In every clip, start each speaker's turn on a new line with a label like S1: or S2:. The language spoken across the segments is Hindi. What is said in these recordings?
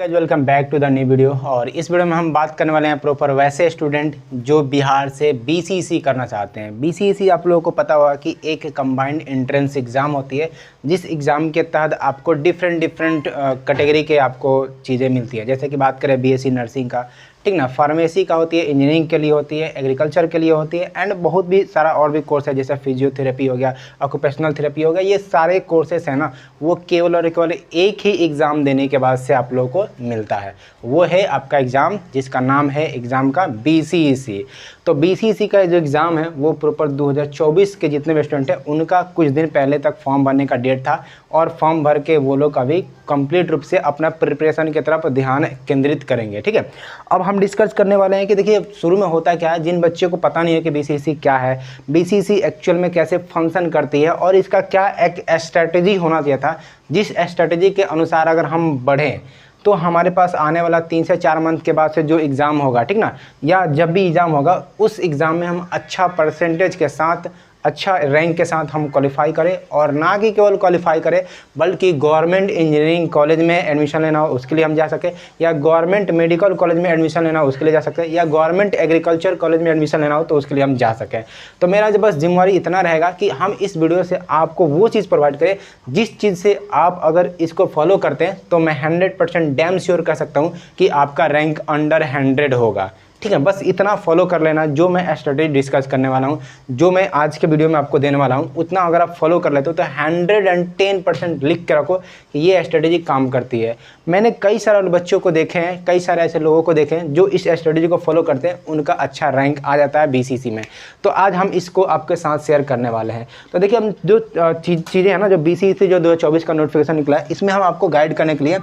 S1: Guys welcome back to the new video. और इस वीडियो में हम बात करने वाले हैं प्रॉपर वैसे स्टूडेंट जो बिहार से बीसीईसी करना चाहते हैं। बीसीईसी आप लोगों को पता होगा कि एक कंबाइंड एंट्रेंस एग्ज़ाम होती है, जिस एग्ज़ाम के तहत आपको डिफरेंट कैटेगरी के आपको चीज़ें मिलती है। जैसे कि बात करें बीएससी नर्सिंग का, ठीक ना, फार्मेसी का होती है, इंजीनियरिंग के लिए होती है, एग्रीकल्चर के लिए होती है, एंड बहुत भी सारा और भी कोर्स है जैसे फिजियोथेरेपी हो गया, ऑक्यूपेशनल थेरेपी हो गया। ये सारे कोर्सेस हैं ना, वो केवल और केवल एक ही एग्ज़ाम देने के बाद से आप लोगों को मिलता है। वो है आपका एग्ज़ाम जिसका नाम है एग्ज़ाम का बीसीईसी। तो बीसीईसी का जो एग्ज़ाम है वो प्रॉपर 2024 के जितने भी स्टूडेंट हैं उनका कुछ दिन पहले तक फॉर्म भरने का डेट था, और फॉर्म भर के वो लोग अभी कंप्लीट रूप से अपना प्रिपरेशन की तरफ ध्यान केंद्रित करेंगे। ठीक है, अब हम डिस्कस करने वाले हैं कि देखिए शुरू में होता क्या है। जिन बच्चों को पता नहीं है कि बीसीईसी क्या है, बीसीईसी एक्चुअल में कैसे फंक्शन करती है और इसका क्या एक स्ट्रैटेजी होना चाहिए था, जिस स्ट्रैटेजी के अनुसार अगर हम बढ़ें तो हमारे पास आने वाला 3 से 4 मंथ के बाद से जो एग्ज़ाम होगा, ठीक ना, या जब भी एग्ज़ाम होगा उस एग्ज़ाम में हम अच्छा परसेंटेज के साथ, अच्छा रैंक के साथ हम क्वालिफाई करें, और ना कि केवल क्वालिफाई करें बल्कि गवर्नमेंट इंजीनियरिंग कॉलेज में एडमिशन लेना हो उसके लिए हम जा सकें, या गवर्नमेंट मेडिकल कॉलेज में एडमिशन लेना हो उसके लिए जा सकते हैं, या गवर्नमेंट एग्रीकल्चर कॉलेज में एडमिशन लेना हो तो उसके लिए हम जा सकें। तो मेरा जो बस जिम्मेवारी इतना रहेगा कि हम इस वीडियो से आपको वो चीज़ प्रोवाइड करें जिस चीज़ से आप अगर इसको फॉलो करते हैं तो मैं 100% डैम श्योर कर सकता हूँ कि आपका रैंक अंडर 100 होगा। ठीक है, बस इतना फॉलो कर लेना। जो मैं स्ट्रेटेजी डिस्कस करने वाला हूँ, जो मैं आज के वीडियो में आपको देने वाला हूँ, उतना अगर आप फॉलो कर लेते हो तो 110% लिख के रखो कि ये स्ट्रेटेजी काम करती है। मैंने कई सारे बच्चों को देखे हैं, कई सारे ऐसे लोगों को देखे हैं जो इस स्ट्रेटेजी को फॉलो करते हैं, उनका अच्छा रैंक आ जाता है बीसीईसी में। तो आज हम इसको आपके साथ शेयर करने वाले हैं। तो देखिए हम जो चीज़ें हैं ना, जो बीसीईसी जो 2024 का नोटिफिकेशन निकला है, इसमें हम आपको गाइड करने के लिए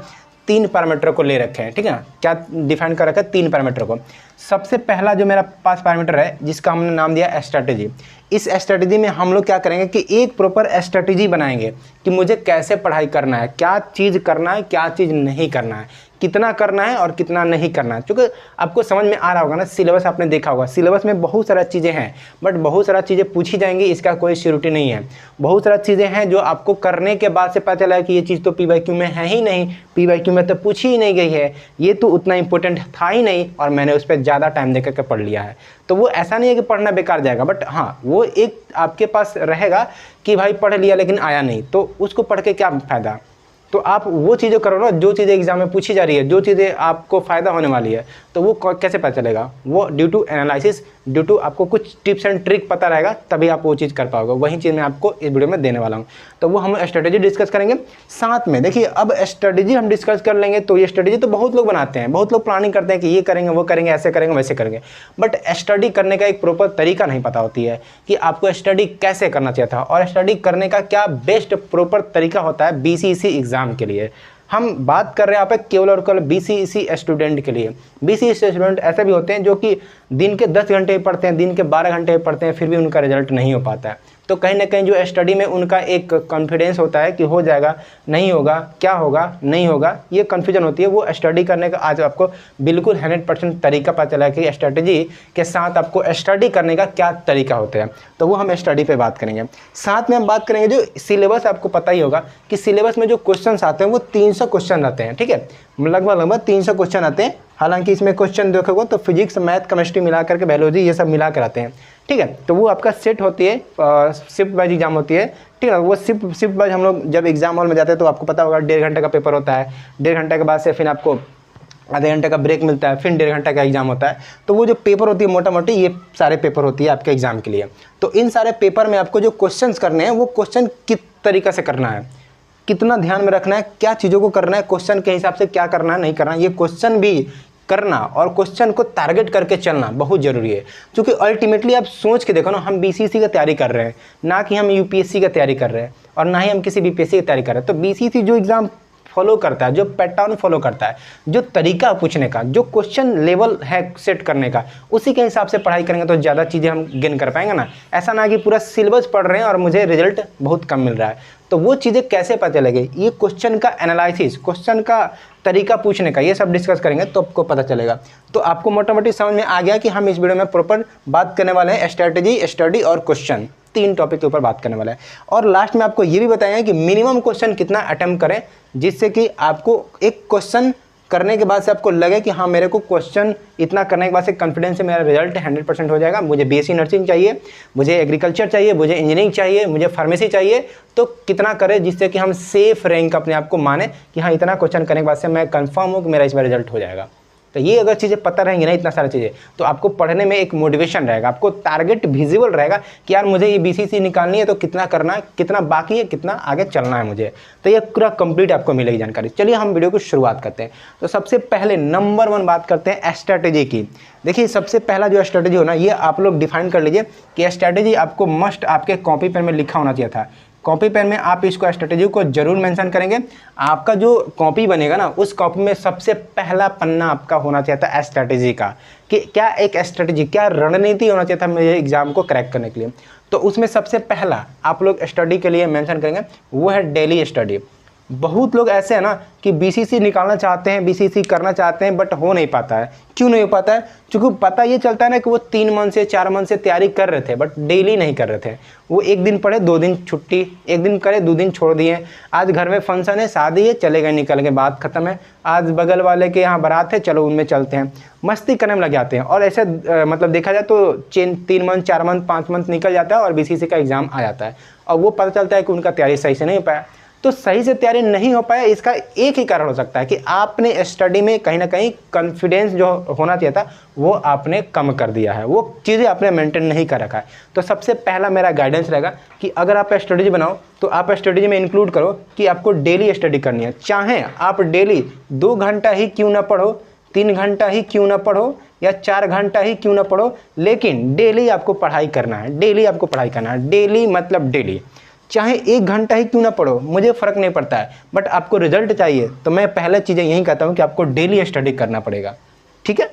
S1: 3 पैरामीटर को ले रखे हैं। ठीक है, क्या डिफाइन कर रखा है? 3 पैरामीटर को। सबसे पहला जो मेरा पास पैरामीटर है जिसका हमने नाम दिया स्ट्रैटेजी। इस स्ट्रैटेजी में हम लोग क्या करेंगे कि एक प्रॉपर स्ट्रैटेजी बनाएंगे कि मुझे कैसे पढ़ाई करना है, क्या चीज़ करना है, क्या चीज़ नहीं करना है, कितना करना है और कितना नहीं करना है। क्योंकि आपको समझ में आ रहा होगा ना, सिलेबस आपने देखा होगा, सिलेबस में बहुत सारा चीज़ें हैं, बट बहुत सारा चीज़ें पूछी जाएंगी, इसका कोई श्योरिटी नहीं है। बहुत सारा चीज़ें हैं जो आपको करने के बाद से पता चला है कि ये चीज़ तो पीवाईक्यू में है ही नहीं, पीवाईक्यू में तो पूछी ही नहीं गई है, ये तो उतना इंपॉर्टेंट था ही नहीं, और मैंने उस पर ज़्यादा टाइम दे करके पढ़ लिया है। तो वो ऐसा नहीं है कि पढ़ना बेकार जाएगा, बट हाँ वो एक आपके पास रहेगा कि भाई पढ़ लिया लेकिन आया नहीं, तो उसको पढ़ के क्या फ़ायदा। तो आप वो चीज़ें करो ना जो चीज़ें एग्जाम में पूछी जा रही है, जो चीज़ें आपको फ़ायदा होने वाली है, तो वो कैसे पता चलेगा? वो due to analysis, due to आपको कुछ टिप्स एंड ट्रिक पता रहेगा, तभी आप वो चीज़ कर पाओगे। वही चीज़ मैं आपको इस वीडियो में देने वाला हूँ। तो वो हम स्ट्रेटेजी डिस्कस करेंगे साथ में। देखिए अब स्ट्रेटेजी हम डिस्कस कर लेंगे, तो ये स्ट्रेटेजी तो बहुत लोग बनाते हैं, बहुत लोग प्लानिंग करते हैं कि ये करेंगे, वो करेंगे, ऐसे करेंगे, वैसे करेंगे, बट स्टडी करने का एक प्रॉपर तरीका नहीं पता होती है कि आपको स्टडी कैसे करना चाहिए था, और स्टडी करने का क्या बेस्ट प्रॉपर तरीका होता है बीसीईसी एग्ज़ाम के लिए। हम बात कर रहे हैं यहाँ पे केवल और केवल बीसीईसी स्टूडेंट के लिए। बीसीईसी स्टूडेंट ऐसे भी होते हैं जो कि दिन के 10 घंटे पढ़ते हैं, दिन के 12 घंटे पढ़ते हैं, फिर भी उनका रिजल्ट नहीं हो पाता है। तो कहीं ना कहीं जो स्टडी में उनका एक कॉन्फिडेंस होता है कि हो जाएगा, नहीं होगा, क्या होगा, नहीं होगा, ये कन्फ्यूजन होती है। वो स्टडी करने का आज आपको बिल्कुल 100% तरीका पता चला है कि स्ट्रेटेजी के साथ आपको स्टडी करने का क्या तरीका होता है। तो वो हम स्टडी पे बात करेंगे। साथ में हम बात करेंगे जो सिलेबस, आपको पता ही होगा कि सिलेबस में जो क्वेश्चन आते हैं वो 300 क्वेश्चन आते हैं। ठीक है, लगभग 300 क्वेश्चन आते हैं। हालांकि इसमें क्वेश्चन देखोगे तो फिजिक्स, मैथ, केमिस्ट्री मिला करके, बायोलॉजी, ये सब मिला कर आते हैं। ठीक है, तो वो आपका सेट होती है, शिफ्ट वाइज एग्जाम होती है। ठीक है, वो शिफ्ट वाइज हम लोग जब एग्जाम हॉल में जाते हैं तो आपको पता होगा 1.5 घंटे का पेपर होता है। 1.5 घंटे के बाद से फिर आपको आधे घंटे का ब्रेक मिलता है, फिर 1.5 घंटे का एग्जाम होता है। तो वो जो पेपर होती है मोटा मोटी, ये सारे पेपर होती है आपके एग्जाम के लिए। तो इन सारे पेपर में आपको जो क्वेश्चन करने हैं वो क्वेश्चन किस तरीके से करना है, कितना ध्यान में रखना है, क्या चीज़ों को करना है, क्वेश्चन के हिसाब से क्या करना है, नहीं करना है, ये क्वेश्चन भी करना और क्वेश्चन को टारगेट करके चलना बहुत ज़रूरी है। क्योंकि अल्टीमेटली आप सोच के देखो ना, हम बीसीईसी की तैयारी कर रहे हैं, ना कि हम यूपीएससी की तैयारी कर रहे हैं, और ना ही हम किसी बीपीएससी की तैयारी कर रहे हैं। तो बीसीईसी जो एग्ज़ाम फॉलो करता है, जो पैटर्न फॉलो करता है, जो तरीका पूछने का, जो क्वेश्चन लेवल है सेट करने का, उसी के हिसाब से पढ़ाई करेंगे तो ज़्यादा चीज़ें हम गेन कर पाएंगे ना। ऐसा ना कि पूरा सिलेबस पढ़ रहे हैं और मुझे रिजल्ट बहुत कम मिल रहा है। तो वो चीज़ें कैसे पता चलेगी? ये क्वेश्चन का एनालिसिस, क्वेश्चन का तरीका पूछने का, ये सब डिस्कस करेंगे तो आपको पता चलेगा। तो आपको मोटा मोटी समझ में आ गया कि हम इस वीडियो में प्रॉपर बात करने वाले हैं स्ट्रैटेजी, स्टडी और क्वेश्चन, 3 टॉपिक के ऊपर बात करने वाला है। और लास्ट में आपको ये भी बताएंगे कि मिनिमम क्वेश्चन कितना अटेम्प्ट करें, जिससे कि आपको एक क्वेश्चन करने के बाद से आपको लगे कि हाँ मेरे को क्वेश्चन इतना करने के बाद से कॉन्फिडेंस से मेरा रिजल्ट 100% हो जाएगा, मुझे बीएससी नर्सिंग चाहिए, मुझे एग्रीकल्चर चाहिए, मुझे इंजीनियरिंग चाहिए, मुझे फार्मेसी चाहिए, तो कितना करें जिससे कि हम सेफ रैंक अपने आप को माने कि हाँ इतना क्वेश्चन करने के बाद से मैं कंफर्म हूँ कि मेरा इस बार रिजल्ट हो जाएगा। तो ये अगर चीज़ें पता रहेंगी ना, इतना सारी चीज़ें, तो आपको पढ़ने में एक मोटिवेशन रहेगा, आपको टारगेट विजिबल रहेगा कि यार मुझे ये बीसीसी निकालनी है तो कितना करना है, कितना बाकी है, कितना आगे चलना है मुझे। तो ये पूरा कंप्लीट आपको मिलेगी जानकारी। चलिए हम वीडियो को शुरुआत करते हैं। तो सबसे पहले नंबर 1 बात करते हैं स्ट्रैटेजी की। देखिए सबसे पहला जो स्ट्रैटेजी हो ना, ये आप लोग डिफाइन कर लीजिए कि स्ट्रैटेजी आपको मस्ट आपके कॉपी पेन में लिखा होना चाहिए था। कॉपी पेन में आप इसको स्ट्रेटेजी को जरूर मेंशन करेंगे। आपका जो कॉपी बनेगा ना, उस कॉपी में सबसे पहला पन्ना आपका होना चाहिए था स्ट्रेटेजी का, कि क्या एक स्ट्रेटेजी, क्या रणनीति होना चाहिए था मेरे एग्जाम को क्रैक करने के लिए। तो उसमें सबसे पहला आप लोग स्टडी के लिए मेंशन करेंगे वो है डेली स्टडी। बहुत लोग ऐसे हैं ना कि बीसीसी निकालना चाहते हैं, बीसीसी करना चाहते हैं, बट हो नहीं पाता है। क्यों नहीं हो पाता है? क्योंकि पता ये चलता है ना कि वो 3 मंथ से 4 मंथ से तैयारी कर रहे थे, बट डेली नहीं कर रहे थे। वो एक दिन पढ़े 2 दिन छुट्टी, एक दिन करे 2 दिन छोड़ दिए। आज घर में फंक्शन है, शादी है, चले गए, निकल के बात खत्म है। आज बगल वाले के यहाँ बारात है, चलो उनमें चलते हैं, मस्ती करने में लग जाते हैं। और ऐसे मतलब देखा जाए तो 3 मंथ 4 मंथ 5 मंथ निकल जाता है और बीसीसी का एग्जाम आ जाता है, और वो पता चलता है कि उनका तैयारी सही से नहीं हो पाया। तो सही से तैयारी नहीं हो पाया, इसका एक ही कारण हो सकता है कि आपने स्टडी में कहीं ना कहीं कॉन्फिडेंस जो होना चाहिए था वो आपने कम कर दिया है, वो चीज़ें आपने मेंटेन नहीं कर रखा है। तो सबसे पहला मेरा गाइडेंस रहेगा कि अगर आप स्ट्रेटजी बनाओ तो आप स्ट्रेटजी में इंक्लूड करो कि आपको डेली स्टडी करनी है। चाहे आप डेली 2 घंटा ही क्यों ना पढ़ो, 3 घंटा ही क्यों ना पढ़ो, या 4 घंटा ही क्यों ना पढ़ो, लेकिन डेली आपको पढ़ाई करना है। डेली आपको पढ़ाई करना है, डेली मतलब डेली। चाहे 1 घंटा ही क्यों ना पढ़ो, मुझे फ़र्क नहीं पड़ता है, बट आपको रिजल्ट चाहिए तो मैं पहले चीज़ें यही कहता हूँ कि आपको डेली स्टडी करना पड़ेगा। ठीक है,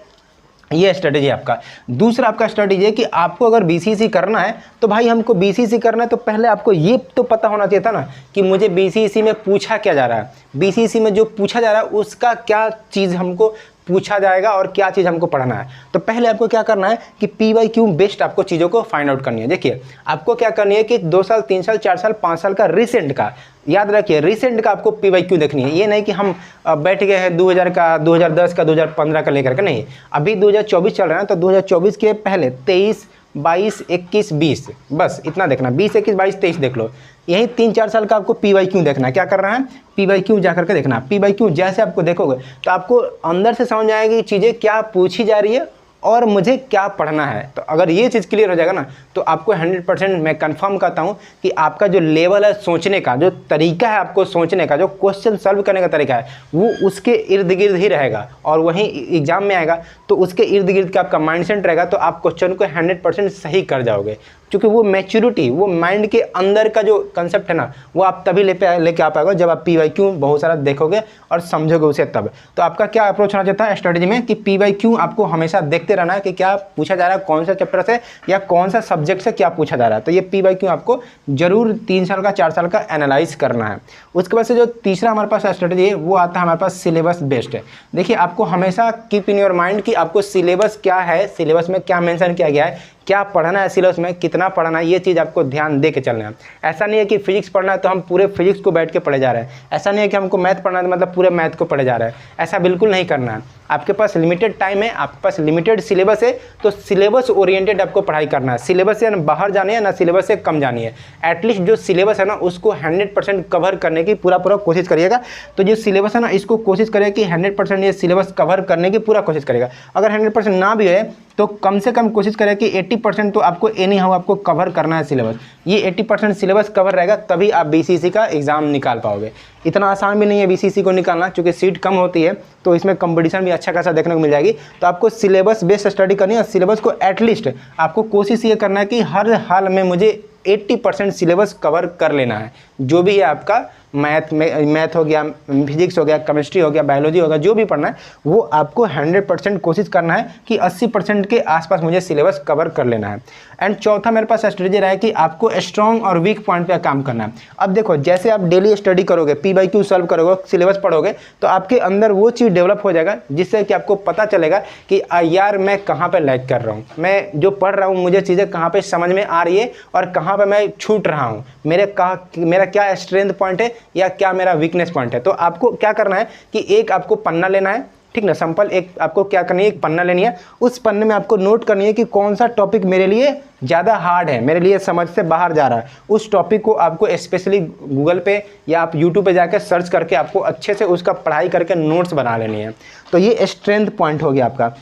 S1: ये स्ट्रेटेजी आपका। दूसरा आपका स्ट्रेटेजी है कि आपको अगर बीसीसी करना है तो भाई हमको बीसीसी करना है तो पहले आपको ये तो पता होना चाहिए था ना कि मुझे बीसीसी में पूछा क्या जा रहा है, बीसीसी में जो पूछा जा रहा है उसका क्या चीज़ हमको पूछा जाएगा और क्या चीज़ हमको पढ़ना है। तो पहले आपको क्या करना है कि PYQ बेस्ड आपको चीज़ों को फाइंड आउट करनी है। देखिए आपको क्या करनी है कि 2 साल 3 साल 4 साल 5 साल का रिसेंट का, याद रखिए रिसेंट का आपको PYQ देखनी है। ये नहीं कि हम बैठ गए हैं 2000 का, 2010 का, 2015 का लेकर के, नहीं। अभी 2024 चल रहा है, तो 2024 के पहले 23, 22, 21, 20, बस इतना देखना। 20, 21, 22, 23 देख लो। यही 3-4 साल का आपको PYQ देखना है। क्या कर रहा है? PYQ जा करके देखना। PYQ जैसे आपको देखोगे तो आपको अंदर से समझ आएगी चीज़ें क्या पूछी जा रही है और मुझे क्या पढ़ना है। तो अगर ये चीज़ क्लियर हो जाएगा ना तो आपको 100% मैं कंफर्म करता हूँ कि आपका जो लेवल है सोचने का, जो तरीका है आपको सोचने का, जो क्वेश्चन सॉल्व करने का तरीका है, वो उसके इर्द गिर्द ही रहेगा और वहीं एग्जाम में आएगा तो उसके इर्द गिर्द का आपका माइंडसेट रहेगा, तो आप क्वेश्चन को 100% सही कर जाओगे। क्योंकि वो मैच्योरिटी, वो माइंड के अंदर का जो कंसेप्ट है ना, वो आप तभी लेके आ पाएगा जब आप PYQ बहुत सारा देखोगे और समझोगे उसे तब। तो आपका क्या अप्रोच होना चाहिए था स्ट्रेटजी में कि PYQ आपको हमेशा देखते रहना है कि क्या पूछा जा रहा है, कौन सा चैप्टर से या कौन सा सब्जेक्ट से क्या पूछा जा रहा है। तो ये PYQ आपको जरूर 3 साल का 4 साल का एनालाइज करना है। उसके बाद से जो तीसरा हमारे पास स्ट्रेटजी है वो आता है हमारे पास सिलेबस बेस्ड है। देखिए आपको हमेशा कीप इन योर माइंड कि आपको सिलेबस क्या है, सिलेबस में क्या मेंशन किया गया है, क्या पढ़ना है, सिलेबस में कितना पढ़ना है, ये चीज़ आपको ध्यान दे के चलना है। ऐसा नहीं है कि फिजिक्स पढ़ना है तो हम पूरे फिजिक्स को बैठ के पढ़े जा रहे हैं, ऐसा नहीं है कि हमको मैथ पढ़ना है तो मतलब पूरे मैथ को पढ़े जा रहे हैं, ऐसा बिल्कुल नहीं करना है। आपके पास लिमिटेड टाइम है, आपके पास लिमिटेड सिलेबस है, तो सिलेबस ओरिएंटेड आपको पढ़ाई करना है। सिलेबस से बाहर जानी है ना, सिलेबस से कम जानी है। एटलीस्ट जो सिलेबस है ना उसको 100% कवर करने की पूरा कोशिश करिएगा। तो जो सिलेबस है ना इसको कोशिश करिए कि 100% ये सिलेबस कवर करने की पूरा कोशिश करेगा। अगर 100% ना भी है तो कम से कम कोशिश करें कि 80% तो आपको एनी हाउ आपको कवर करना है सिलेबस। ये 80% सिलेबस कवर रहेगा तभी आप बीसीसी का एग्ज़ाम निकाल पाओगे। इतना आसान भी नहीं है बीसीसी को निकालना, क्योंकि सीट कम होती है तो इसमें कंपटीशन भी अच्छा खासा देखने को मिल जाएगी। तो आपको सिलेबस बेस्ड स्टडी करनी है। सिलेबस को एटलीस्ट आपको कोशिश ये करना है कि हर हाल में मुझे 80% सिलेबस कवर कर लेना है। जो भी है आपका मैथ हो गया, फिजिक्स हो गया, केमिस्ट्री हो गया, बायोलॉजी हो गया, जो भी पढ़ना है वो आपको 100% कोशिश करना है कि 80% के आसपास मुझे सिलेबस कवर कर लेना है। एंड चौथा मेरे पास स्ट्रेटजी रहा है कि आपको स्ट्रॉन्ग और वीक पॉइंट पे काम करना है। अब देखो जैसे आप डेली स्टडी करोगे, PYQ सॉल्व करोगे, सिलेबस पढ़ोगे, तो आपके अंदर वो चीज़ डेवलप हो जाएगा जिससे कि आपको पता चलेगा कि यार मैं कहाँ पे लैग कर रहा हूँ, मैं जो पढ़ रहा हूँ मुझे चीज़ें कहाँ पे समझ में आ रही है और कहाँ पे मैं छूट रहा हूँ, मेरा क्या स्ट्रेंथ पॉइंट है या क्या मेरा वीकनेस पॉइंट है। तो आपको क्या करना है कि एक आपको पन्ना लेना है, ठीक ना। सिंपल एक आपको क्या करनी है, एक पन्ना लेनी है, उस पन्ने में आपको नोट करनी है कि कौन सा टॉपिक मेरे लिए ज़्यादा हार्ड है, मेरे लिए समझ से बाहर जा रहा है। उस टॉपिक को आपको स्पेशली गूगल पे या आप यूट्यूब पे जाकर सर्च करके आपको अच्छे से उसका पढ़ाई करके नोट्स बना लेनी है। तो ये स्ट्रेंथ पॉइंट हो गया आपका,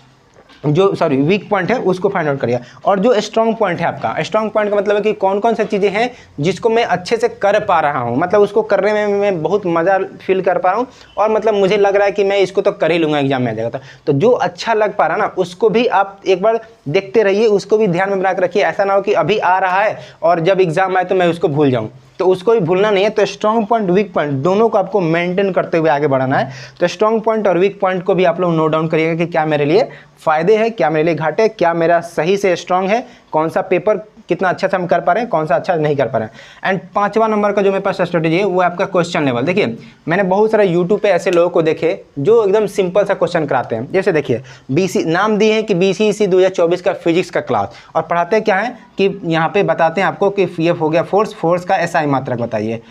S1: जो सॉरी वीक पॉइंट है उसको फाइंड आउट करिए। और जो स्ट्रॉन्ग पॉइंट है आपका, स्ट्रॉन्ग पॉइंट का मतलब है कि कौन कौन सी चीज़ें हैं जिसको मैं अच्छे से कर पा रहा हूँ, मतलब उसको करने में मैं बहुत मज़ा फील कर पा रहा हूँ और मतलब मुझे लग रहा है कि मैं इसको तो कर ही लूँगा एग्जाम में आ जाएगा। तो जो अच्छा लग पा रहा है ना उसको भी आप एक बार देखते रहिए, उसको भी ध्यान में बना कर रखिए। ऐसा ना हो कि अभी आ रहा है और जब एग्जाम आए तो मैं उसको भूल जाऊँ, तो उसको भी भूलना नहीं है। तो स्ट्रॉन्ग पॉइंट वीक पॉइंट दोनों को आपको मेंटेन करते हुए आगे बढ़ाना है। तो स्ट्रॉन्ग पॉइंट और वीक पॉइंट को भी आप लोग नोट डाउन करिएगा कि क्या मेरे लिए फ़ायदे हैं, क्या मेरे लिए घाटे, क्या मेरा सही से स्ट्रॉन्ग है, कौन सा पेपर कितना अच्छा से हम कर पा रहे हैं, कौन सा अच्छा नहीं कर पा रहे हैं। एंड 5वां नंबर का जो मेरे पास स्ट्रेटेजी है वो है आपका क्वेश्चन लेवल। देखिए मैंने बहुत सारे यूट्यूब पे ऐसे लोगों को देखे जो एकदम सिंपल सा क्वेश्चन कराते हैं। जैसे देखिए बीसी नाम दिए हैं कि BCEC 2024 का फिजिक्स का क्लास, और पढ़ाते क्या है कि यहाँ पे बताते हैं आपको कि ये हो गया फोर्स का SI मात्रक बताइए।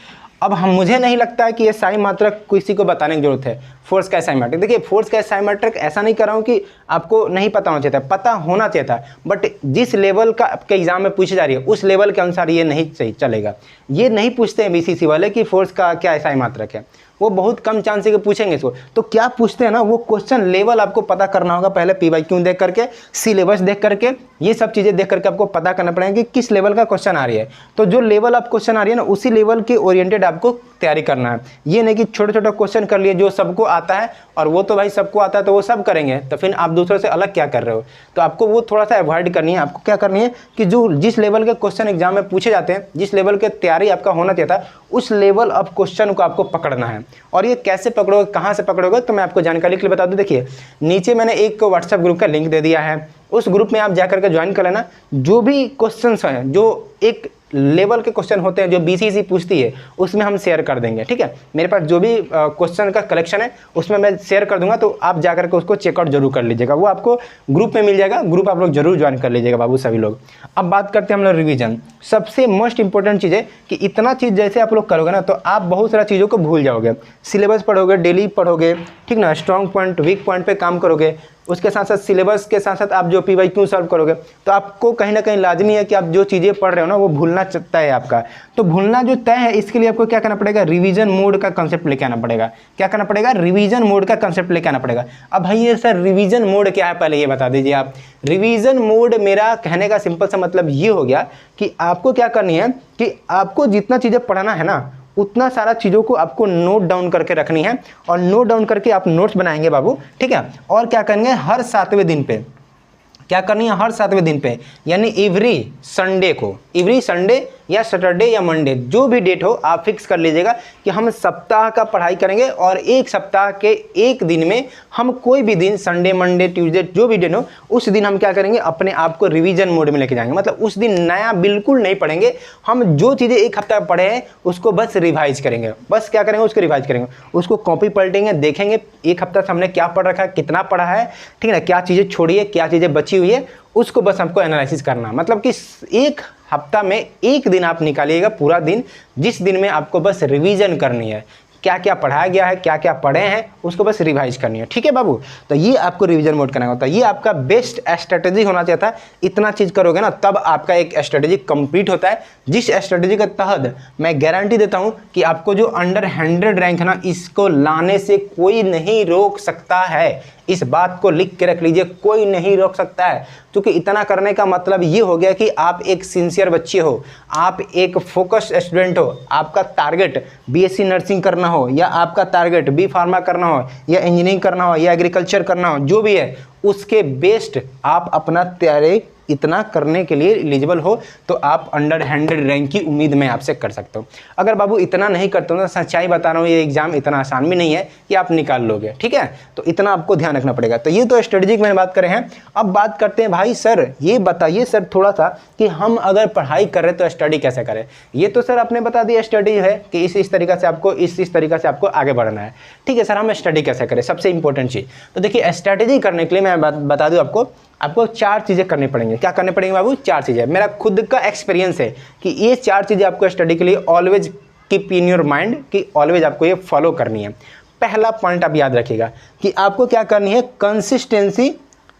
S1: अब मुझे नहीं लगता है कि ये SI मात्रक किसी को बताने की जरूरत है। फोर्स का SI मात्रक, देखिए फोर्स का SI मात्रक ऐसा नहीं कर रहा हूँ कि आपको नहीं पता होना चाहिए था, पता होना चाहिए था, बट जिस लेवल का आपके एग्जाम में पूछी जा रही है उस लेवल के अनुसार ये नहीं सही चलेगा। ये नहीं पूछते हैं BCC वाले कि फोर्स का क्या SI मात्रक है, वो बहुत कम चांस है कि पूछेंगे इसको। तो क्या पूछते हैं ना, वो क्वेश्चन लेवल आपको पता करना होगा पहले, PYQ देख करके, सिलेबस देख करके, ये सब चीज़ें देख करके आपको पता करना पड़ेगा कि किस लेवल का क्वेश्चन आ रही है। तो जो लेवल आप क्वेश्चन आ रही है ना उसी लेवल के ओरिएंटेड आपको तैयारी करना है। ये नहीं कि छोटे छोटे क्वेश्चन कर लिए जो सबको आता है और वो तो भाई सबको आता है तो वो सब करेंगे, तो फिर आप दूसरों से अलग क्या कर रहे हो। तो आपको वो थोड़ा सा अवॉइड करनी है। आपको क्या करनी है कि जो जिस लेवल के क्वेश्चन एग्जाम में पूछे जाते हैं, जिस लेवल के तैयारी आपका होना चाहिए था, उस लेवल ऑफ क्वेश्चन को आपको पकड़ना है। और ये कैसे पकड़ोगे, कहाँ से पकड़ोगे, तो मैं आपको जानकारी के लिए बता दूं। देखिए नीचे मैंने एक व्हाट्सएप ग्रुप का लिंक दे दिया है, उस ग्रुप में आप जाकर के ज्वाइन कर लेना। जो भी क्वेश्चंस हैं, जो एक लेवल के क्वेश्चन होते हैं जो BCEC पूछती है, उसमें हम शेयर कर देंगे। ठीक है, मेरे पास जो भी क्वेश्चन का कलेक्शन है उसमें मैं शेयर कर दूंगा, तो आप जाकर के उसको चेकआउट जरूर कर लीजिएगा। वो आपको ग्रुप में मिल जाएगा, ग्रुप आप लोग जरूर ज्वाइन कर लीजिएगा बाबू सभी लोग। अब बात करते हैं हम लोग रिवीजन। सबसे मोस्ट इंपॉर्टेंट चीज़ है कि इतना चीज़ जैसे आप लोग करोगे ना तो आप बहुत सारा चीज़ों को भूल जाओगे। सिलेबस पढ़ोगे, डेली पढ़ोगे, ठीक ना, स्ट्रॉन्ग पॉइंट वीक पॉइंट पे काम करोगे, उसके साथ साथ सिलेबस के साथ साथ आप जो PYQ सॉल्व करोगे, तो आपको कहीं ना कहीं लाजमी है कि आप जो चीज़ें पढ़ रहे हो ना वो भूलना तय है आपका। तो भूलना जो तय है इसके लिए आपको क्या करना पड़ेगा, रिवीजन मोड का कंसेप्ट लेके आना पड़ेगा। क्या करना पड़ेगा, रिवीजन मोड का कंसेप्ट लेके आना पड़ेगा। अब भाई ये सर रिवीजन मोड क्या है, पहले ये बता दीजिए आप। रिवीजन मोड मेरा कहने का सिंपल सा मतलब ये हो गया कि आपको क्या करनी है कि आपको जितना चीज़ें पढ़ना है ना उतना सारा चीज़ों को आपको नोट डाउन करके रखनी है, और नोट डाउन करके आप नोट्स बनाएंगे बाबू, ठीक है। और क्या करेंगे, हर 7वें दिन पे क्या करनी है, हर 7वें दिन पे, यानी एवरी संडे को, एवरी संडे या सैटरडे या मंडे जो भी डेट हो आप फिक्स कर लीजिएगा कि हम सप्ताह का पढ़ाई करेंगे। और एक सप्ताह के एक दिन में हम कोई भी दिन, संडे मंडे ट्यूसडे जो भी दिन हो, उस दिन हम क्या करेंगे, अपने आप को रिवीजन मोड में लेके जाएंगे। मतलब उस दिन नया बिल्कुल नहीं पढ़ेंगे, हम जो चीज़ें एक हफ्ता पढ़े हैं उसको बस रिवाइज करेंगे। बस क्या करेंगे, उसको रिवाइज करेंगे, उसको कॉपी पलटेंगे, देखेंगे एक हफ्ता से हमने क्या पढ़ रखा है, कितना पढ़ा है, ठीक है ना, क्या चीज़ें छोड़ी है, क्या चीज़ें बची हुई है, उसको बस हमको एनालिसिस करना। मतलब कि एक हफ्ता में एक दिन आप निकालिएगा, पूरा दिन, जिस दिन में आपको बस रिवीजन करनी है, क्या क्या पढ़ाया गया है, क्या क्या पढ़े हैं, उसको बस रिवाइज करनी है। ठीक है बाबू, तो ये आपको रिवीजन मोड करना होता है। ये आपका बेस्ट स्ट्रेटेजी होना चाहिए था। इतना चीज़ करोगे ना तब आपका एक स्ट्रेटेजी कंप्लीट होता है, जिस स्ट्रेटेजी के तहत मैं गारंटी देता हूं कि आपको जो अंडर 100 रैंक है ना, इसको लाने से कोई नहीं रोक सकता है। इस बात को लिख के रख लीजिए, कोई नहीं रोक सकता है। क्योंकि इतना करने का मतलब ये हो गया कि आप एक सिंसियर बच्चे हो, आप एक फोकस्ड स्टूडेंट हो। आपका टारगेट BSc नर्सिंग करना हो, या आपका टारगेट B फार्मा करना हो, या इंजीनियरिंग करना हो, या एग्रीकल्चर करना हो, जो भी है उसके बेस्ट आप अपना तैयारी इतना करने के लिए एलिजिबल हो, तो आप अंडर 100 रैंक की उम्मीद मैं आपसे कर सकता हूँ। अगर बाबू इतना नहीं करते हो ना, सच्चाई बता रहा हूँ, ये एग्जाम इतना आसान भी नहीं है कि आप निकाल लोगे। ठीक है, तो इतना आपको ध्यान रखना पड़ेगा। तो ये तो स्ट्रेटेजी की मैंने बात करे हैं। अब बात करते हैं भाई सर, ये बताइए सर थोड़ा सा कि हम अगर पढ़ाई कर रहे तो स्टडी कैसे करें। ये तो सर आपने बता दिया स्टडी है कि इस तरीक़ा से आपको इस तरीक़ा से आपको आगे बढ़ना है। ठीक है सर, हम स्टडी कैसे करें, सबसे इंपॉर्टेंट चीज़। तो देखिए स्ट्रेटेजी करने के लिए मैं बता दूँ आपको 4 चीज़ें करनी पड़ेंगी। क्या करनी पड़ेंगी बाबू, 4 चीज़ें। मेरा खुद का एक्सपीरियंस है कि ये 4 चीज़ें आपको स्टडी के लिए always keep in your mind, कि ऑलवेज आपको ये फॉलो करनी है। पहला पॉइंट आप याद रखिएगा कि आपको क्या करनी है, कंसिस्टेंसी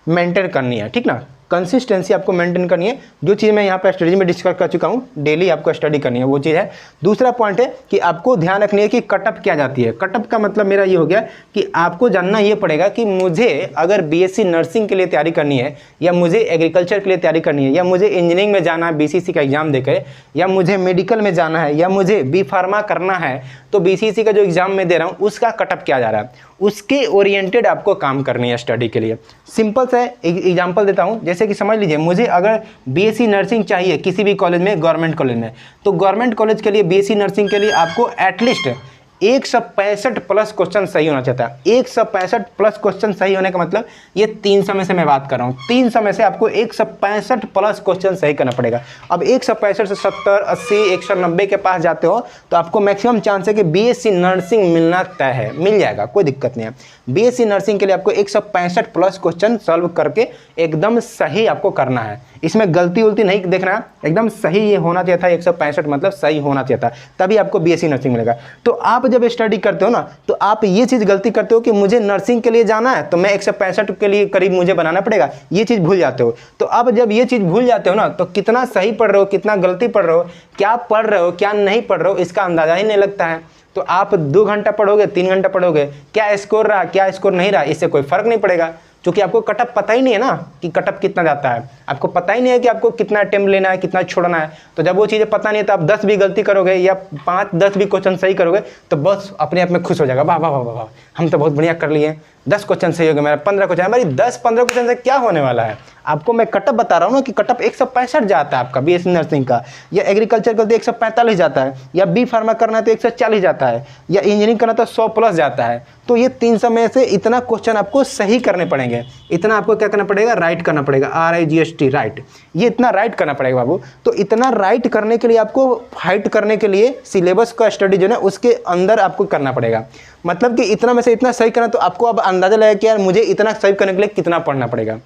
S1: मेंटेन करनी है, ठीक ना। कंसिस्टेंसी आपको मेंटेन करनी है। जो चीज़ मैं यहाँ पर स्टडी में डिस्कस कर चुका हूँ, डेली आपको स्टडी करनी है, वो चीज़ है। दूसरा पॉइंट है कि आपको ध्यान रखनी है कि कटअप क्या जाती है। कटअप का मतलब मेरा ये हो गया कि आपको जानना ये पड़ेगा कि मुझे अगर बीएससी नर्सिंग के लिए तैयारी करनी है, या मुझे एग्रीकल्चर के लिए तैयारी करनी है, या मुझे इंजीनियरिंग में जाना है बीसीसी का एग्जाम देकर, या मुझे मेडिकल में जाना है, या मुझे बी फार्मा करना है, तो बीसीसी का जो एग्जाम मैं दे रहा हूँ उसका कटअप क्या जा रहा है, उसके ओरिएंटेड आपको काम करनी है स्टडी के लिए। सिंपल सा एग्जांपल देता हूँ, जैसे कि समझ लीजिए मुझे अगर बीएससी नर्सिंग चाहिए किसी भी कॉलेज में, गवर्नमेंट कॉलेज में, तो गवर्नमेंट कॉलेज के लिए बीएससी नर्सिंग के लिए आपको एटलीस्ट 165 प्लस क्वेश्चन सही होना चाहता है। 165 प्लस क्वेश्चन सही होने का मतलब ये 300 में से मैं बात कर रहा हूँ, 300 में से आपको 165 प्लस क्वेश्चन सही करना पड़ेगा। अब 165 से 70, 80, 190 के पास जाते हो तो आपको मैक्सिमम चांस है कि बीएससी नर्सिंग मिलना तय है, मिल जाएगा, कोई दिक्कत नहीं है। बीएससी नर्सिंग के लिए आपको 165 प्लस क्वेश्चन सॉल्व करके एकदम सही आपको करना है। इसमें गलती उलती नहीं देखना है, एकदम सही ये होना चाहिए था। 165 मतलब सही होना चाहिए था, तभी आपको बीएससी नर्सिंग मिलेगा। तो आप जब स्टडी करते हो ना, तो आप ये चीज़ गलती करते हो कि मुझे नर्सिंग के लिए जाना है तो मैं 165 के लिए करीब मुझे बनाना पड़ेगा, ये चीज़ भूल जाते हो। तो अब जब ये चीज़ भूल जाते हो ना, तो कितना सही पढ़ रहे हो, कितना गलती पढ़ रहे हो, क्या पढ़ रहे हो, क्या नहीं पढ़ रहे हो, इसका अंदाजा ही नहीं लगता है। तो आप 2 घंटा पढ़ोगे, 3 घंटा पढ़ोगे, क्या स्कोर रहा, क्या स्कोर नहीं रहा, इससे कोई फर्क नहीं पड़ेगा, क्योंकि आपको कटअप पता ही नहीं है ना कि कटअप कितना जाता है। आपको पता ही नहीं है कि आपको कितना अटेम्प्ट लेना है, कितना छोड़ना है। तो जब वो चीज़ें पता नहीं है तो आप 10 भी गलती करोगे या 5-10 भी क्वेश्चन सही करोगे तो बस अपने आप में खुश हो जाएगा, वाह वाह वाह वाह, हम तो बहुत बढ़िया कर लिए, 10 क्वेश्चन सही हो गए, मेरा 15 क्वेश्चन। हमारी 10-15 क्वेश्चन से क्या होने वाला है। आपको मैं कटअप बता रहा हूँ ना कि कटअप 165 जाता है आपका बीएससी नर्सिंग का, या एग्रीकल्चर का तो 145 जाता है, या बी फार्मा करना है तो 140 जाता है, या इंजीनियरिंग करना तो 100 प्लस जाता है। तो ये 300 में से इतना क्वेश्चन आपको सही करने पड़ेंगे, इतना आपको क्या करना पड़ेगा, राइट करना पड़ेगा, RIGHT राइट, ये इतना राइट करना पड़ेगा बाबू। तो इतना राइट करने के लिए आपको फाइट करने के लिए सिलेबस का स्टडी जो है उसके अंदर आपको करना पड़ेगा। मतलब कि इतना में से इतना सही करना, तो आपको अब अंदाजा लगेगा कि यार मुझे इतना सही करने के लिए कितना पढ़ना पड़ेगा,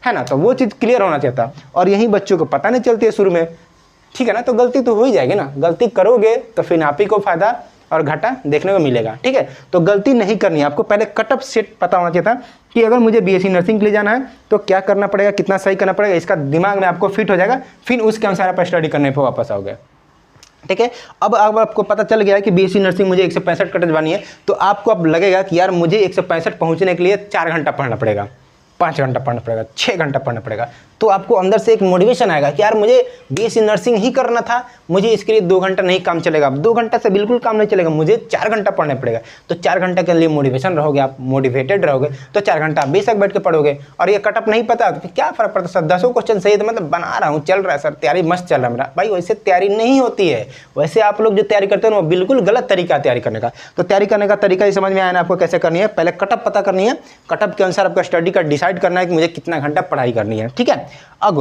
S1: है ना। तो वो चीज़ क्लियर होना चाहिए था, और यही बच्चों को पता नहीं चलती है शुरू में, ठीक है ना। तो गलती तो हो ही जाएगी ना, गलती करोगे तो फिर आप ही को फायदा और घाटा देखने को मिलेगा, ठीक है। तो गलती नहीं करनी है, आपको पहले कटअप सेट पता होना चाहिए था कि अगर मुझे बीएससी नर्सिंग के लिए जाना है तो क्या करना पड़ेगा, कितना सही करना पड़ेगा, इसका दिमाग में आपको फिट हो जाएगा, फिर उसके अनुसार आप स्टडी करने पर वापस आओगे, ठीक है। अब आपको पता चल गया है कि बीएससी नर्सिंग मुझे 165 कट जवानी है, तो आपको अब लगेगा कि यार मुझे 165 पहुंचने के लिए 4 घंटा पढ़ना पड़ेगा, 5 घंटा पढ़ना पड़ेगा, 6 घंटा पढ़ना पड़ेगा। तो आपको अंदर से एक मोटिवेशन आएगा कि यार मुझे बीएससी नर्सिंग ही करना था, मुझे इसके लिए 2 घंटा नहीं काम चलेगा, 2 घंटा से बिल्कुल काम नहीं चलेगा, मुझे 4 घंटा पढ़ना पड़ेगा। तो 4 घंटा के लिए मोटिवेशन रहोगे, आप मोटिवेटेड रहोगे तो 4 घंटा आप बेशक बैठ के पढ़ोगे। और ये कटअप नहीं पता तो क्या फर्क पड़ता सर, 10 क्वेश्चन सही है तो मतलब बना रहा हूँ, चल रहा है सर, तैयारी मस्त चल रहा है मेरा। भाई वैसे तैयारी नहीं होती है, वैसे आप लोग जो तैयारी करते हो ना वो बिल्कुल गलत तरीका है तैयारी करने का। तो तैयारी करने का तरीका ही समझ में आया ना आपको कैसे करनी है। पहले कटअप पता करनी है, कटअप के अनुसार आपका स्टडी का डिसाइड करना है कि मुझे कितना घंटा पढ़ाई करनी है, ठीक है। अब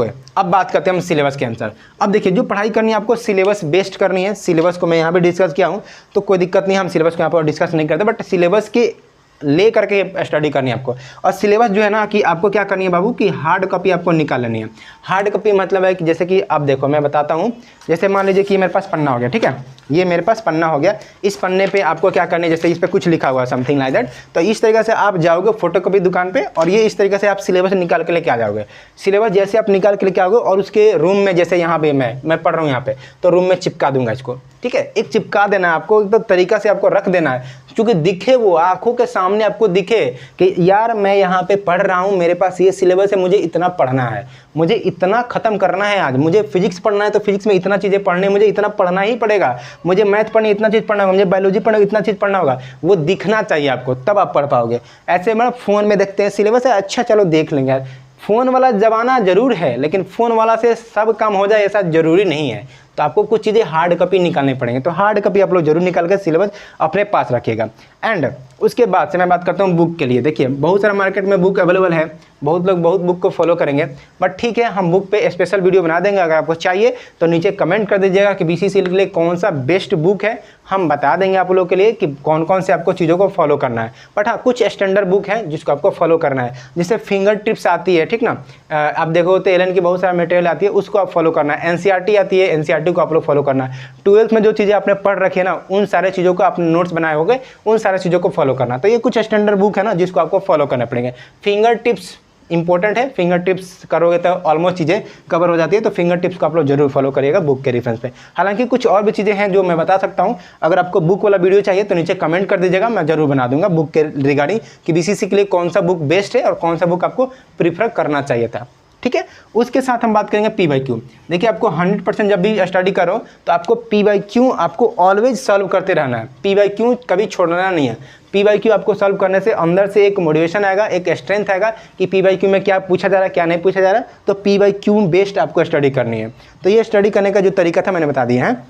S1: बात करते हैं हम सिलेबस के अनुसार। अब देखिए जो पढ़ाई करनी है आपको सिलेबस बेस्ड करनी है। सिलेबस को मैं यहाँ पे डिस्कस किया हूँ तो कोई दिक्कत नहीं, हम सिलेबस को यहाँ पर डिस्कस नहीं करते, बट सिलेबस के ले करके स्टडी करनी है आपको। और सिलेबस जो है ना कि आपको क्या करनी है बाबू कि हार्ड कॉपी आपको निकाल लेनी है। हार्ड कॉपी मतलब है कि जैसे कि आप देखो मैं बताता हूँ, जैसे मान लीजिए कि मेरे पास पन्ना हो गया, ठीक है, ये मेरे पास पन्ना हो गया। इस पन्ने पे आपको क्या करना है, जैसे इस पे कुछ लिखा हुआ है समथिंग लाइक दैट, तो इस तरीके से आप जाओगे फोटोकॉपी दुकान पे और ये इस तरीके से आप सिलेबस निकाल के लेके आ जाओगे। सिलेबस जैसे आप निकाल के लेके आओगे और उसके रूम में, जैसे यहाँ पे मैं पढ़ रहा हूँ यहाँ पे, तो रूम में चिपका दूंगा इसको, ठीक है। एक चिपका देना है आपको, एक तो तरीका से आपको रख देना है, क्योंकि दिखे, वो आंखों के सामने आपको दिखे कि यार मैं यहाँ पे पढ़ रहा हूँ, मेरे पास ये सिलेबस है, मुझे इतना पढ़ना है, मुझे इतना खत्म करना है आज। मुझे फिजिक्स पढ़ना है तो फिजिक्स में इतना चीज़ें पढ़ने, मुझे इतना पढ़ना ही पड़ेगा। मुझे मैथ पढ़नी इतना चीज़ पढ़ना होगा, मुझे बायोलॉजी पढ़ना इतना चीज़ पढ़ना होगा। वो दिखना चाहिए आपको, तब आप पढ़ पाओगे। ऐसे मतलब फ़ोन में देखते हैं सिलेबस है, अच्छा चलो देख लेंगे यार। फ़ोन वाला ज़माना ज़रूर है, लेकिन फ़ोन वाला से सब काम हो जाए ऐसा ज़रूरी नहीं है। तो आपको कुछ चीज़ें हार्ड कॉपी निकालनी पड़ेंगे, तो हार्ड कॉपी आप लोग जरूर निकाल कर सिलेबस अपने पास रखिएगा। एंड उसके बाद से मैं बात करता हूँ बुक के लिए। देखिए बहुत सारा मार्केट में बुक अवेलेबल है, बहुत लोग बहुत बुक को फॉलो करेंगे, बट ठीक है, हम बुक पे स्पेशल वीडियो बना देंगे। अगर आपको चाहिए तो नीचे कमेंट कर दीजिएगा कि बीसीसी के लिए कौन सा बेस्ट बुक है, हम बता देंगे आप लोगों के लिए कि कौन कौन से आपको चीज़ों को फॉलो करना है। बट हाँ, कुछ स्टैंडर्ड बुक है जिसको आपको फॉलो करना है, जिससे फिंगर टिप्स आती है, ठीक ना। आप देखो तो एलन की बहुत सारा मटेरियल आती है, उसको आप फॉलो करना है। NCERT आती है, NCERT एनसीईआरटी को आप लोग फॉलो करना है। 12th में जो चीज़ें आपने पढ़ रखी है ना, उन सारे चीज़ों को आपने नोट्स बनाए होंगे, उन सारे चीज़ों को फॉलो करना। तो ये कुछ स्टैंडर्ड बुक है ना जिसको आपको फॉलो करना पड़ेंगे। फिंगर टिप्स इंपॉर्टेंट है, फिंगर टिप्स करोगे तो ऑलमोस्ट चीज़ें कवर हो जाती है, तो फिंगर टिप्स को आप लोग जरूर फॉलो करिएगा बुक के रेफरेंस पे। हालांकि कुछ और भी चीज़ें हैं जो मैं बता सकता हूं, अगर आपको बुक वाला वीडियो चाहिए तो नीचे कमेंट कर दीजिएगा, मैं जरूर बना दूंगा बुक के रिगार्डिंग कि बीसीसी के लिए कौन सा बुक बेस्ट है और कौन सा बुक आपको प्रीफर करना चाहिए था। ठीक है, उसके साथ हम बात करेंगे P/Q। देखिए आपको 100% जब भी स्टडी करो तो आपको P/Q आपको ऑलवेज सॉल्व करते रहना है, P/Q कभी छोड़ना नहीं है। P/Q आपको सॉल्व करने से अंदर से एक मोटिवेशन आएगा, एक स्ट्रेंथ आएगा कि P/Q में क्या पूछा जा रहा है, क्या नहीं पूछा जा रहा है, तो P/Q बेस्ड आपको स्टडी करनी है। तो ये स्टडी करने का जो तरीका था मैंने बता दिया है।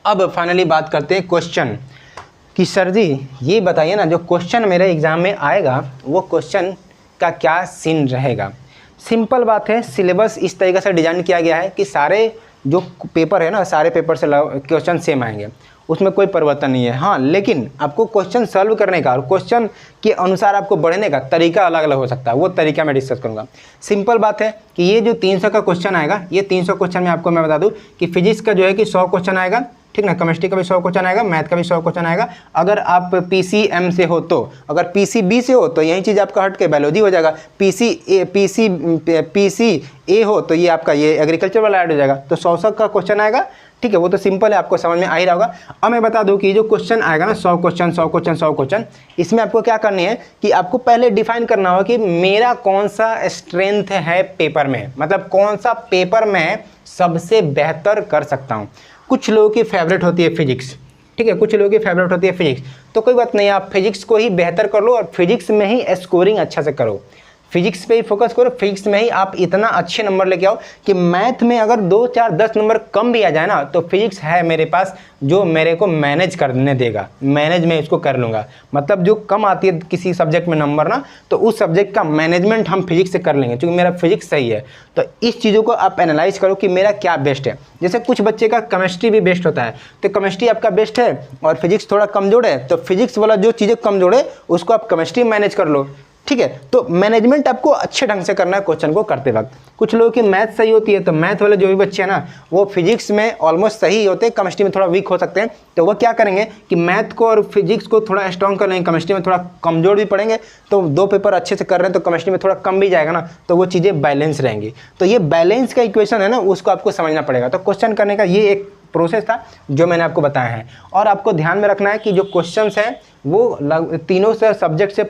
S1: अब फाइनली बात करते हैं क्वेश्चन कि सर जी ये बताइए ना, जो क्वेश्चन मेरे एग्जाम में आएगा वो क्वेश्चन का क्या सीन रहेगा। सिंपल बात है, सिलेबस इस तरीके से डिज़ाइन किया गया है कि सारे जो पेपर है ना, सारे पेपर से क्वेश्चन सेम आएंगे, उसमें कोई परिवर्तन नहीं है। हाँ, लेकिन आपको क्वेश्चन सॉल्व करने का और क्वेश्चन के अनुसार आपको बढ़ने का तरीका अलग अलग हो सकता है, वो तरीका मैं डिस्कस करूँगा। सिंपल बात है कि ये जो 300 का क्वेश्चन आएगा, ये 300 क्वेश्चन में आपको मैं बता दूँ कि फिजिक्स का जो है कि 100 क्वेश्चन आएगा, ठीक ना, केमिस्ट्री का भी 100 क्वेश्चन आएगा, मैथ का भी 100 क्वेश्चन आएगा। अगर आप PCM से हो तो, अगर PCB से हो तो यही चीज़ आपका हट के बायोलॉजी हो जाएगा। PCA हो तो ये आपका ये एग्रीकल्चर वाला ऐड हो जाएगा। तो 100 का क्वेश्चन आएगा, ठीक है, वो तो सिंपल है, आपको समझ में आ ही रहा होगा। अब मैं बता दूं कि जो क्वेश्चन आएगा ना 100 क्वेश्चन 100 क्वेश्चन 100 क्वेश्चन, इसमें आपको क्या करनी है कि आपको पहले डिफाइन करना होगा कि मेरा कौन सा स्ट्रेंथ है पेपर में, मतलब कौन सा पेपर में सबसे बेहतर कर सकता हूँ। कुछ लोगों की फेवरेट होती है फिजिक्स, ठीक है, कुछ लोगों की फेवरेट होती है फिजिक्स, तो कोई बात नहीं, आप फिजिक्स को ही बेहतर कर लो और फिजिक्स में ही स्कोरिंग अच्छा से करो, फिजिक्स पे ही फोकस करो, फिजिक्स में ही आप इतना अच्छे नंबर लेके आओ कि मैथ में अगर 2 4 10 नंबर कम भी आ जाए ना तो फिजिक्स है मेरे पास जो मेरे को मैनेज करने देगा, मैनेज में इसको कर लूँगा। मतलब जो कम आती है किसी सब्जेक्ट में नंबर ना, तो उस सब्जेक्ट का मैनेजमेंट हम फिजिक्स से कर लेंगे क्योंकि मेरा फिजिक्स सही है। तो इस चीज़ों को आप एनालाइज करो कि मेरा क्या बेस्ट है। जैसे कुछ बच्चे का केमिस्ट्री भी बेस्ट होता है, तो केमिस्ट्री आपका बेस्ट है और फिजिक्स थोड़ा कमजोर है, तो फिजिक्स वाला जो चीज़ें कमजोर है उसको आप केमिस्ट्री मैनेज कर लो, ठीक है। तो मैनेजमेंट आपको अच्छे ढंग से करना है क्वेश्चन को करते वक्त। कुछ लोगों की मैथ सही होती है, तो मैथ वाले जो भी बच्चे हैं ना वो फिजिक्स में ऑलमोस्ट सही होते हैं, केमिस्ट्री में थोड़ा वीक हो सकते हैं, तो वो क्या करेंगे कि मैथ को और फिजिक्स को थोड़ा स्ट्रॉन्ग कर लेंगे, केमिस्ट्री में थोड़ा कमजोर भी पड़ेंगे, तो 2 पेपर अच्छे से कर रहे हैं तो केमिस्ट्री में थोड़ा कम भी जाएगा ना, तो वो चीज़ें बैलेंस रहेंगी। तो ये बैलेंस का इक्वेशन है ना, उसको आपको समझना पड़ेगा। तो क्वेश्चन करने का ये एक प्रोसेस था जो मैंने आपको बताया है। और आपको ध्यान में रखना है कि जो क्वेश्चंस हैं वो तीनों से सब्जेक्ट से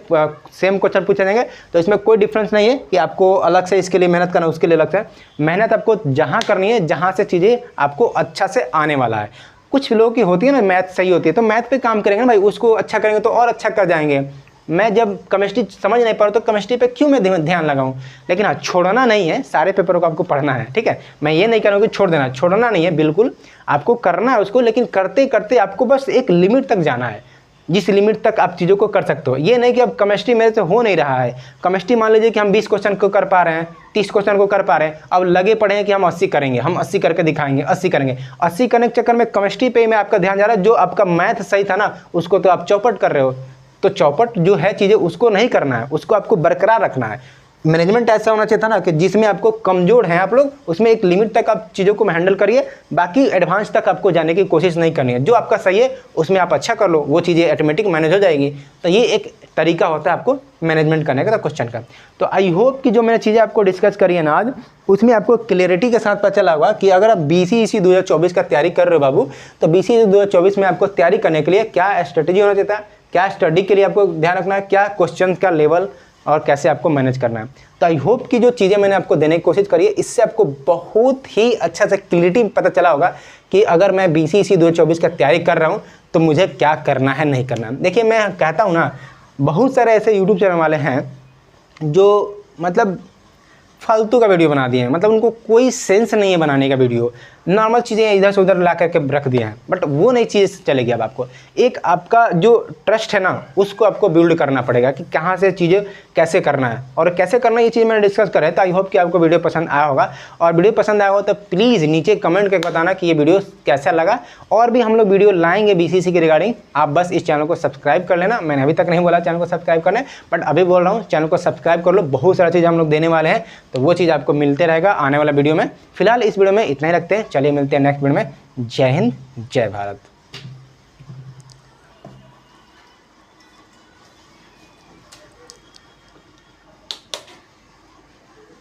S1: सेम क्वेश्चन पूछे जाएंगे, तो इसमें कोई डिफरेंस नहीं है कि आपको अलग से इसके लिए मेहनत करना, उसके लिए अलग से मेहनत आपको जहाँ करनी है जहाँ से चीज़ें आपको अच्छा से आने वाला है। कुछ लोगों की होती है ना मैथ सही होती है, तो मैथ पे काम करेंगे ना भाई, उसको अच्छा करेंगे तो और अच्छा कर जाएंगे। मैं जब केमिस्ट्री समझ नहीं पा रहा तो केमिस्ट्री पे क्यों मैं ध्यान लगाऊं। लेकिन हाँ, छोड़ना नहीं है, सारे पेपरों को आपको पढ़ना है, ठीक है। मैं ये नहीं कह रहा हूँ कि छोड़ देना, छोड़ना नहीं है, बिल्कुल आपको करना है उसको, लेकिन करते करते आपको बस एक लिमिट तक जाना है, जिस लिमिट तक आप चीज़ों को कर सकते हो। ये नहीं कि अब केमिस्ट्री मेरे से हो नहीं रहा है, केमिस्ट्री मान लीजिए कि हम 20 क्वेश्चन को कर पा रहे हैं, 30 क्वेश्चन को कर पा रहे हैं, अब लगे पड़े हैं कि हम 80 करेंगे, हम 80 करके दिखाएंगे, 80 करेंगे। 80 करने के चक्कर में केमिस्ट्री पे में आपका ध्यान जा रहा है, जो आपका मैथ सही था ना उसको तो आप चौपट कर रहे हो। तो चौपट जो है चीज़ें उसको नहीं करना है, उसको आपको बरकरार रखना है। मैनेजमेंट ऐसा होना चाहिए था ना कि जिसमें आपको कमजोर हैं आप लोग, उसमें एक लिमिट तक आप चीज़ों को हैंडल करिए, बाकी एडवांस तक आपको जाने की कोशिश नहीं करनी है। जो आपका सही है उसमें आप अच्छा कर लो, वो चीज़ें ऑटोमेटिक मैनेज हो जाएगी। तो ये एक तरीका होता है आपको मैनेजमेंट करने का क्वेश्चन का। तो आई होप कि जो मैंने चीज़ें आपको डिस्कस करी है ना आज, उसमें आपको क्लियरिटी के साथ पता चला होगा कि अगर आप BCEC 2024 का तैयारी कर रहे हो बाबू, तो BCEC 2024 में आपको तैयारी करने के लिए क्या स्ट्रेटेजी होना चाहिए था, क्या स्टडी के लिए आपको ध्यान रखना है, क्या क्वेश्चन का लेवल और कैसे आपको मैनेज करना है। तो आई होप कि जो चीज़ें मैंने आपको देने की कोशिश करी है, इससे आपको बहुत ही अच्छा से क्लियरिटी पता चला होगा कि अगर मैं BCEC 2024 का तैयारी कर रहा हूँ तो मुझे क्या करना है, नहीं करना है। देखिए मैं कहता हूँ ना, बहुत सारे ऐसे यूट्यूब चैनल वाले हैं जो मतलब फालतू का वीडियो बना दिए हैं, मतलब उनको कोई सेंस नहीं है बनाने का वीडियो, नॉर्मल चीज़ें इधर से उधर ला करके रख दिए हैं, बट वो नई चीज़ चलेगी। अब आपको एक आपका जो ट्रस्ट है ना उसको आपको बिल्ड करना पड़ेगा कि कहाँ से चीज़ें कैसे करना है और कैसे करना है, ये चीज़ मैंने डिस्कस करा है। तो आई होप कि आपको वीडियो पसंद आया होगा, और वीडियो पसंद आया हो तो प्लीज़ नीचे कमेंट करके बताना कि ये वीडियो कैसा लगा। और भी हम लोग वीडियो लाएंगे BCEC के रिगार्डिंग, आप बस इस चैनल को सब्सक्राइब कर लेना। मैंने अभी तक नहीं बोला चैनल को सब्सक्राइब करना, बट अभी बोल रहा हूँ चैनल को सब्सक्राइब कर लो, बहुत सारा चीज़ हम लोग देने वाले हैं, तो वो चीज़ आपको मिलते रहेगा आने वाला वीडियो में। फिलहाल इस वीडियो में इतना ही रखते हैं, चलिए मिलते हैं नेक्स्ट वीडियो में। जय हिंद, जय भारत।